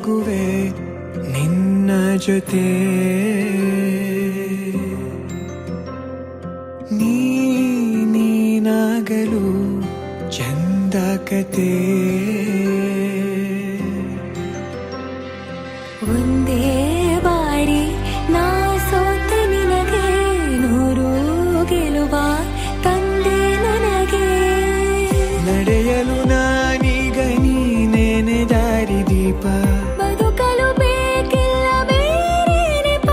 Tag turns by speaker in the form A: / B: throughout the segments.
A: ಸಾಗುವೆ ನಿನ್ನ ಜೊತೆ ನೀನಾಗಲು ಚಂದ ಕತೆ
B: ಒಂದೇ ಬಾರಿ ನಾ ಸೋತ ನಿನಗೆ ನೂರು ಗೆಲುವ ತಂದೆ ನನಗೆ
A: ನಡೆಯಲು ನಾನೀಗ ನೀನೇನೆ ದಾರಿ ದೀಪ
B: ಬದುಕಲು ಬೇಕಿಲ್ಲ ಬೇರೆ ನೆಪ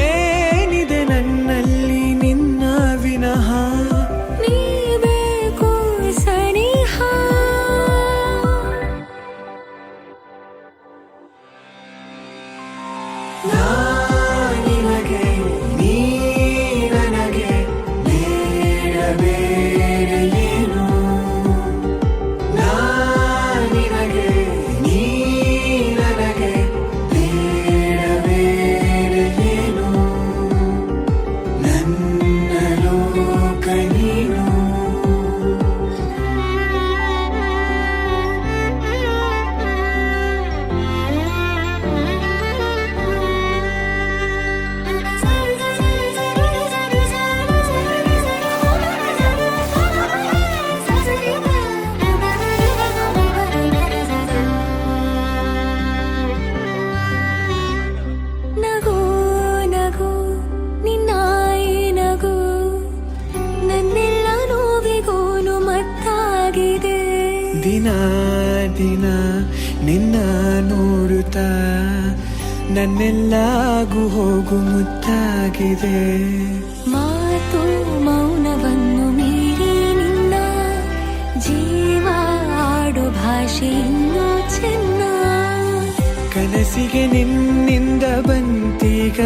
A: ಏನಿದೆ ನನ್ನಲ್ಲಿ ನಿನ್ನ ವಿನಃ
B: ನೀ ಬೇಕು ಸನಿಹ
A: ನಿನಗೆ ನೀ ನನಗೆ ಬೇಡ ಬೇರೆ ಏನು ನಿನಗೆ ನೀ ನನಗೆ ಬೇಡ ಬೇರೆ ಏನು ನನ್ನ ಲೋಕ ನೀನು
B: ನಗು ನಗು ನಿನ್ನಾಯಿ ನಗು ನನ್ನೆಲ್ಲ ನೋವಿಗೋನು ಮತ್ತಾಗಿದೆ
A: ದಿನ ದಿನ ನಿನ್ನ ನೋಡುತ್ತಾ ನನ್ನೆಲ್ಲಾಗು ಹೋಗು ಮುತ್ತಾಗಿದೆ
B: ಮಾತು ಮೌನವನ್ನು ಮೀರಿ ನಿನ್ನ ಜೀವ ಆಡೋ ಭಾಷೆ ಇನ್ನೂ ಚೆನ್ನ
A: ಕನಸಿಗೆ ನಿನ್ನಿಂದ ಬಂತೀಗ